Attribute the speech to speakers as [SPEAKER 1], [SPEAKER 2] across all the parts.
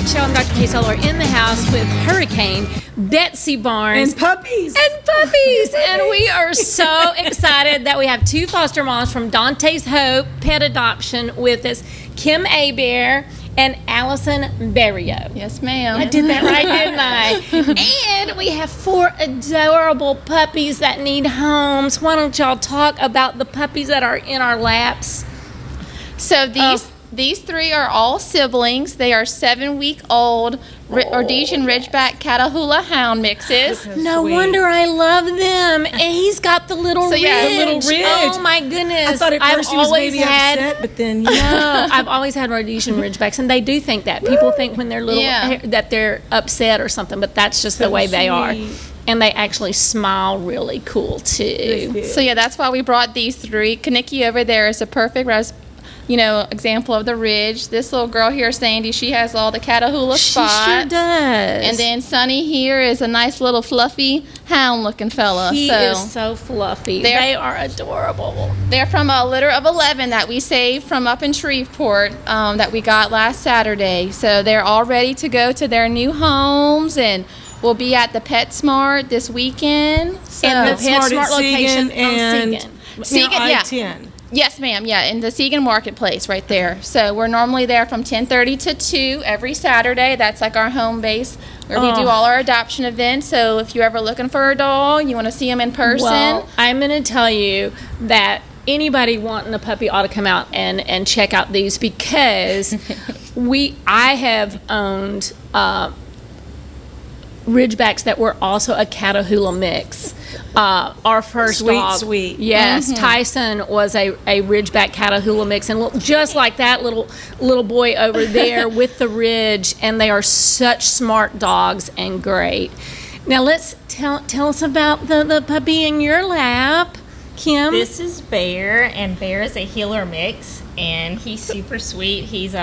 [SPEAKER 1] Michelle and Dr. Hazel are in the house with Hurricane, Betsy Barnes,
[SPEAKER 2] and Puppies.
[SPEAKER 1] And we are so excited that we have two foster moms from Dante's Hope Pet Adoption with us, Kim Hebert and Allison Barrileaux.
[SPEAKER 3] Yes, ma'am.
[SPEAKER 1] I did that right, didn't I? And we have 4 adorable puppies that need homes. Why don't y'all talk about the puppies that are in our laps?
[SPEAKER 3] So these 3 are all siblings. They are 7-week-old Rhodesian Ridgeback Catahoula Hound mixes.
[SPEAKER 1] No wonder I love them. And he's got the little ridge.
[SPEAKER 3] yeah,
[SPEAKER 2] the little ridge.
[SPEAKER 1] Oh my goodness!
[SPEAKER 2] I thought at first he was maybe upset, but then
[SPEAKER 1] no. I've always had Rhodesian Ridgebacks, and they do think that. People think when they're little that they're upset or something, but that's just the way they are. And they actually smile really cool too.
[SPEAKER 3] So yeah, that's why we brought these 3. Kaniki over there is a perfect example of the ridge. This little girl here, Sadie, she has all the Catahoula spots.
[SPEAKER 1] She sure does.
[SPEAKER 3] And then Sonny here is a nice little fluffy hound-looking fella.
[SPEAKER 1] He is so fluffy. They are adorable.
[SPEAKER 3] They're from a litter of 11 that we saved from up in Shreveport that we got last Saturday. So they're all ready to go to their new homes, and we'll be at the PetSmart this weekend. So
[SPEAKER 1] and the PetSmart location
[SPEAKER 2] and
[SPEAKER 3] Segan, yeah.
[SPEAKER 2] I-10.
[SPEAKER 3] Yes, ma'am. Yeah, in the Segan Marketplace right there. So we're normally there from 10:30 to 2 every Saturday. That's like our home base where we do all our adoption events. So if you're ever looking for a dog, you want to see them in person.
[SPEAKER 1] Well, I'm going to tell you that anybody wanting a puppy ought to come out and check out these, because I have owned Ridgebacks that were also a Catahoula mix. Our first dog,
[SPEAKER 2] sweet.
[SPEAKER 1] Yes, Tyson was a Ridgeback Catahoula mix, and look just like that little boy over there with the ridge. And they are such smart dogs and great. Now let's tell us about the puppy in your lap, Kim.
[SPEAKER 4] This is Bear, and Bear is a healer mix, and he's super sweet. He's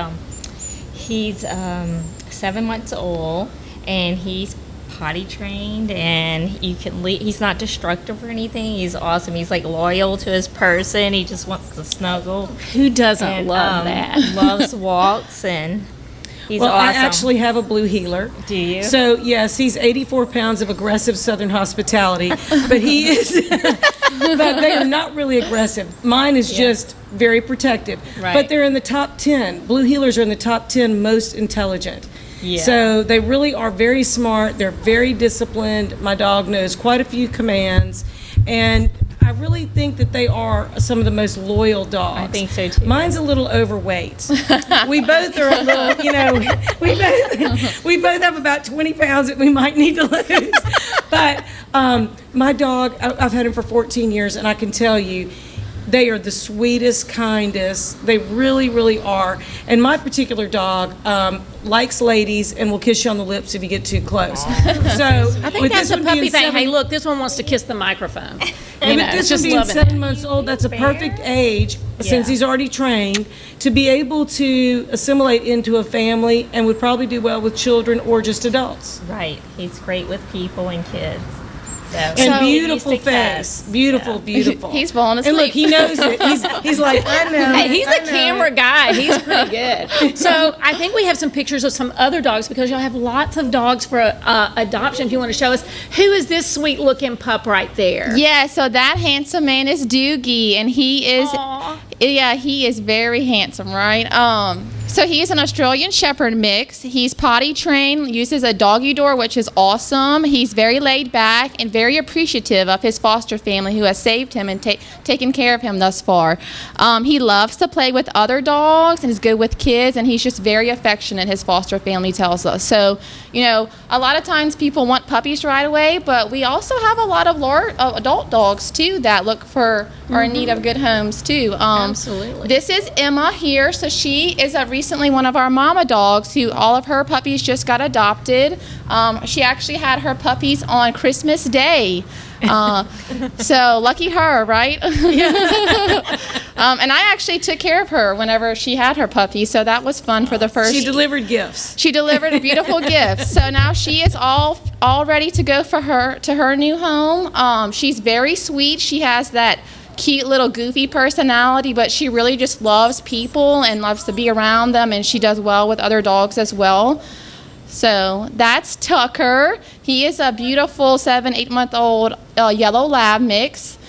[SPEAKER 4] 7 months old, and he's potty trained, and he's not destructive or anything. He's awesome. He's like loyal to his person. He just wants to snuggle.
[SPEAKER 1] Who doesn't love that?
[SPEAKER 4] Loves walks, and he's
[SPEAKER 2] awesome. I
[SPEAKER 4] awesome.
[SPEAKER 2] actually have a blue heeler.
[SPEAKER 4] Do you?
[SPEAKER 2] So yes, he's 84 pounds of aggressive Southern hospitality, but he is. But they are not really aggressive. Mine is just very protective.
[SPEAKER 4] Right.
[SPEAKER 2] But they're in the top 10. Blue heelers are in the top 10 most intelligent.
[SPEAKER 4] Yeah.
[SPEAKER 2] So they really are very smart. They're very disciplined. My dog knows quite a few commands, and I really think that they are some of the most loyal dogs.
[SPEAKER 4] I think so too.
[SPEAKER 2] Mine's a little overweight. We both are a little, we both have about 20 pounds that we might need to lose. But my dog, I've had him for 14 years, and I can tell you, they are the sweetest, kindest. They really, really are. And my particular dog likes ladies and will kiss you on the lips if you get too close. So
[SPEAKER 1] I think that's a puppy thing. Hey, look, this one wants to kiss the microphone.
[SPEAKER 2] But this one being 7 months old, that's a perfect age, since he's already trained, to be able to assimilate into a family and would probably do well with children or just adults.
[SPEAKER 4] Right. He's great with people and kids.
[SPEAKER 2] And beautiful face. Beautiful.
[SPEAKER 3] He's falling asleep.
[SPEAKER 2] And look, he knows it. He's like, I know.
[SPEAKER 1] Hey, he's a camera guy. He's pretty good. So I think we have some pictures of some other dogs, because y'all have lots of dogs for adoption. If you want to show us, who is this sweet looking pup right there?
[SPEAKER 3] Yeah, so that handsome man is Doogie, and he is, he is very handsome, right? So he is an Australian Shepherd mix. He's potty trained, uses a doggy door, which is awesome. He's very laid back and very appreciative of his foster family who has saved him and taken care of him thus far. He loves to play with other dogs and is good with kids, and he's just very affectionate, his foster family tells us. So, a lot of times people want puppies right away, but we also have a lot of adult dogs too that look for or in need of good homes too.
[SPEAKER 1] Absolutely.
[SPEAKER 3] This is Emma here. So she is recently one of our mama dogs who all of her puppies just got adopted. She actually had her puppies on Christmas Day. So lucky her, right? And I actually took care of her whenever she had her puppy, so that was fun for the first.
[SPEAKER 2] She delivered gifts.
[SPEAKER 3] She delivered beautiful gifts. So now she is all ready to go to her new home. She's very sweet. She has that cute little goofy personality, but she really just loves people and loves to be around them, and she does well with other dogs as well. So that's Tucker. He is a beautiful 7-8-month-old yellow lab mix.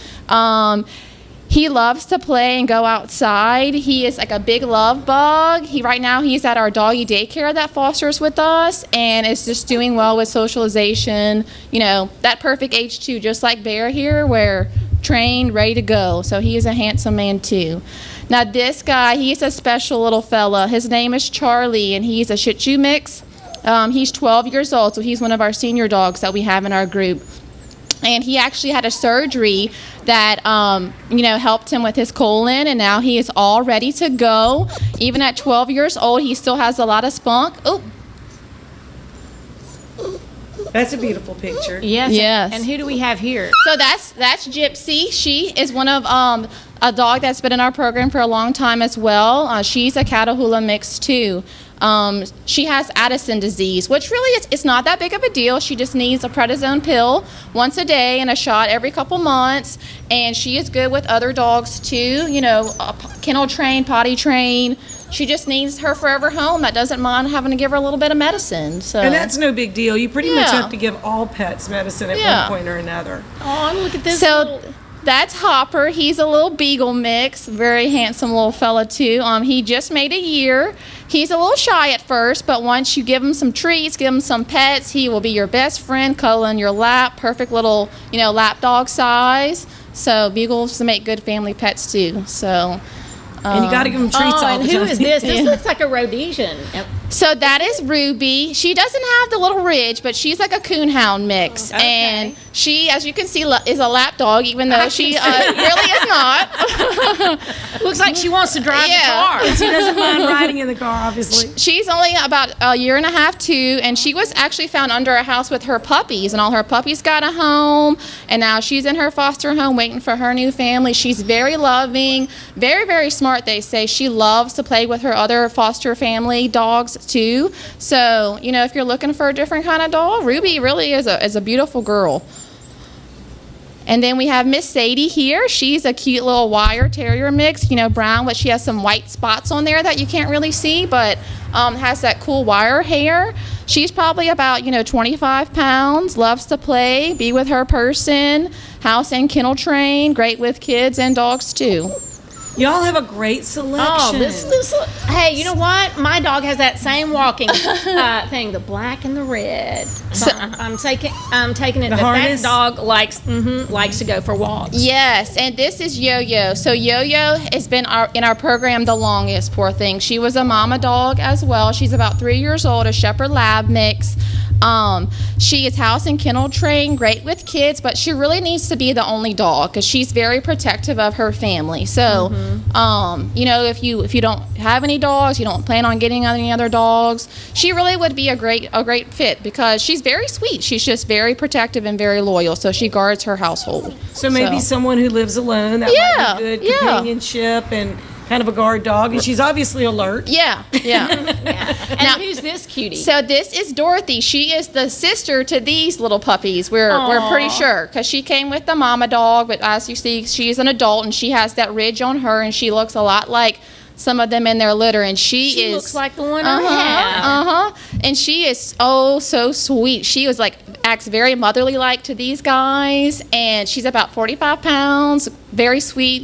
[SPEAKER 3] He loves to play and go outside. He is like a big love bug. Right now he's at our doggy daycare that fosters with us and is just doing well with socialization. You know, that perfect age too, just like Bear here, where trained, ready to go. So he is a handsome man too. Now this guy, he's a special little fella. His name is Charlie and he's a Shih Tzu mix. He's 12 years old, so he's one of our senior dogs that we have in our group. And he actually had a surgery that, helped him with his colon, and now he is all ready to go. Even at 12 years old, he still has a lot of spunk. Oh.
[SPEAKER 2] That's a beautiful picture.
[SPEAKER 1] Yes.
[SPEAKER 3] Yes.
[SPEAKER 1] And who do we have here?
[SPEAKER 3] So that's Gypsy. She is one of a dog that's been in our program for a long time as well. She's a Catahoula mix too. She has Addison disease, which really it's not that big of a deal. She just needs a prednisone pill once a day and a shot every couple months. And she is good with other dogs too, kennel trained, potty trained. She just needs her forever home that doesn't mind having to give her a little bit of medicine. So.
[SPEAKER 2] And that's no big deal. You pretty much
[SPEAKER 3] Yeah.
[SPEAKER 2] have to give all pets medicine at
[SPEAKER 3] Yeah.
[SPEAKER 2] one point or another.
[SPEAKER 1] Oh, look at this.
[SPEAKER 3] So that's Hopper. He's a little beagle mix, very handsome little fella too. He just made a year. He's a little shy at first, but once you give him some treats, give him some pets, he will be your best friend, cuddle in your lap, perfect little, lap dog size. So beagles make good family pets too. So.
[SPEAKER 2] And you got to give them treats all
[SPEAKER 1] and
[SPEAKER 2] the
[SPEAKER 1] who
[SPEAKER 2] time.
[SPEAKER 1] is this? This looks like a Rhodesian.
[SPEAKER 3] So that is Ruby. She doesn't have the little ridge, but she's like a coonhound mix.
[SPEAKER 1] Okay.
[SPEAKER 3] And she, as you can see, is a lap dog, even though she really is not.
[SPEAKER 1] Looks like she wants to drive the car.
[SPEAKER 2] She doesn't mind riding in the car, obviously.
[SPEAKER 3] She's only about a year and a half too, and she was actually found under a house with her puppies, and all her puppies got a home, and now she's in her foster home waiting for her new family. She's very loving, very, very smart, they say. She loves to play with her other foster family dogs too. So, if you're looking for a different kind of dog, Ruby really is a beautiful girl. And then we have Miss Sadie here. She's a cute little wire terrier mix, brown, but she has some white spots on there that you can't really see, but has that cool wire hair. She's probably about, 25 pounds, loves to play, be with her person, house and kennel trained, great with kids and dogs too.
[SPEAKER 2] Y'all have a great selection.
[SPEAKER 1] Oh, hey, you know what? My dog has that same walking thing, the black and the red. So, I'm taking it
[SPEAKER 2] The
[SPEAKER 1] that
[SPEAKER 2] harness?
[SPEAKER 1] that dog likes to go for walks.
[SPEAKER 3] Yes, and this is Yo-Yo. So Yo-Yo has been in our program the longest, poor thing. She was a mama dog as well. She's about 3 years old, a Shepherd Lab mix. She is house and kennel trained, great with kids, but she really needs to be the only dog because she's very protective of her family. So, if you don't have any dogs, you don't plan on getting any other dogs, she really would be a great fit because she's very sweet. She's just very protective and very loyal. So she guards her household.
[SPEAKER 2] So maybe someone who lives alone, that might be good companionship and kind of a guard dog. And she's obviously alert.
[SPEAKER 3] Yeah.
[SPEAKER 1] And
[SPEAKER 3] Now,
[SPEAKER 1] who's this cutie?
[SPEAKER 3] So this is Dorothy. She is the sister to these little puppies. We're pretty sure because she came with the mama dog, but as you see, she's an adult and she has that ridge on her, and she looks a lot like some of them in their litter, and she
[SPEAKER 1] looks like the one I have.
[SPEAKER 3] And she is so sweet. She was acts very motherly like to these guys, and she's about 45 pounds, very sweet,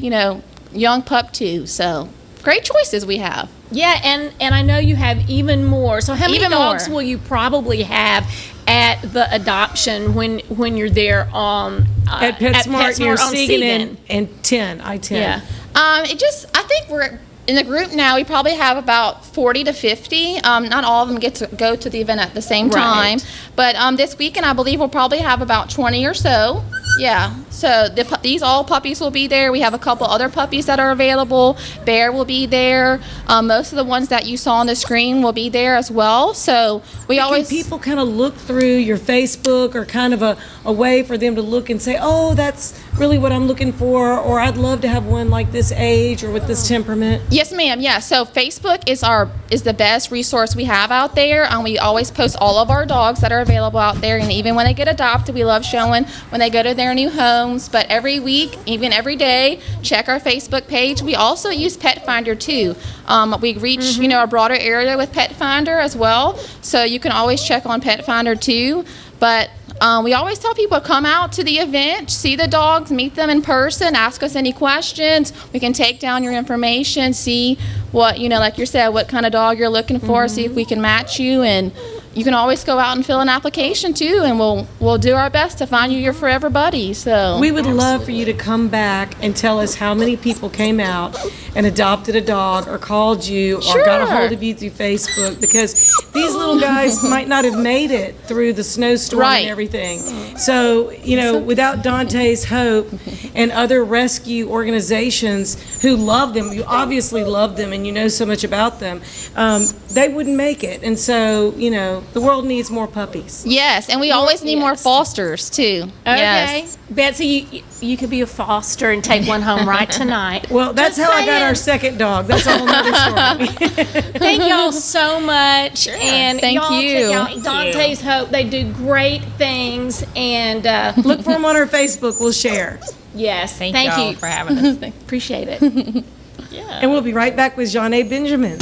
[SPEAKER 3] young pup too. So great choices we have.
[SPEAKER 1] Yeah, and I know you have even more. So how many
[SPEAKER 3] Even
[SPEAKER 1] dogs
[SPEAKER 3] more.
[SPEAKER 1] will you probably have at the adoption when you're there
[SPEAKER 2] At PetSmart near
[SPEAKER 1] on
[SPEAKER 2] Segan and 10, I-10.
[SPEAKER 1] Yeah.
[SPEAKER 3] I think we're in the group now. We probably have about 40 to 50. Not all of them get to go to the event at the same time.
[SPEAKER 1] Right.
[SPEAKER 3] But this weekend, I believe we'll probably have about 20 or so. Yeah. So these all puppies will be there. We have a couple other puppies that are available. Bear will be there. Most of the ones that you saw on the screen will be there as well. So
[SPEAKER 2] Can people kind of look through your Facebook or kind of a way for them to look and say, oh, that's really what I'm looking for, or I'd love to have one like this age or with this temperament?
[SPEAKER 3] Yes, ma'am. Yeah. So Facebook is the best resource we have out there. We always post all of our dogs that are available out there, and even when they get adopted, we love showing when they go to their their new homes. But every week, even every day, check our Facebook page. We also use Pet Finder too. We reach a broader area with Pet Finder as well, so you can always check on Pet Finder too. But we always tell people to come out to the event, see the dogs, meet them in person, ask us any questions. We can take down your information, see what, like you said, what kind of dog you're looking for, see if we can match you. And you can always go out and fill an application too, and we'll do our best to find you your forever buddy. So
[SPEAKER 2] we would love for you to come back and tell us how many people came out and adopted a dog or called you or got a hold of you through Facebook, because these little guys might not have made it through the snowstorm and everything. So, without Dante's hope and other rescue organizations who love them, you obviously love them and you know so much about them, they wouldn't make it. And so, the world needs more puppies.
[SPEAKER 3] Yes, and we always need more fosters too.
[SPEAKER 1] Okay.
[SPEAKER 3] Yes.
[SPEAKER 1] Betsy, you could be a foster and take one home right tonight.
[SPEAKER 2] Well, that's how I got our second dog. That's a whole other story.
[SPEAKER 1] Thank y'all so much. And
[SPEAKER 3] Thank
[SPEAKER 1] y'all
[SPEAKER 3] you.
[SPEAKER 1] check out Dante's Hope. They do great things. And
[SPEAKER 2] Look for them on our Facebook. We'll share.
[SPEAKER 1] yes,
[SPEAKER 4] Thank
[SPEAKER 1] thank
[SPEAKER 4] y'all
[SPEAKER 1] you.
[SPEAKER 4] for having us.
[SPEAKER 1] Appreciate it.
[SPEAKER 2] And we'll be right back with Jeanne Benjamin.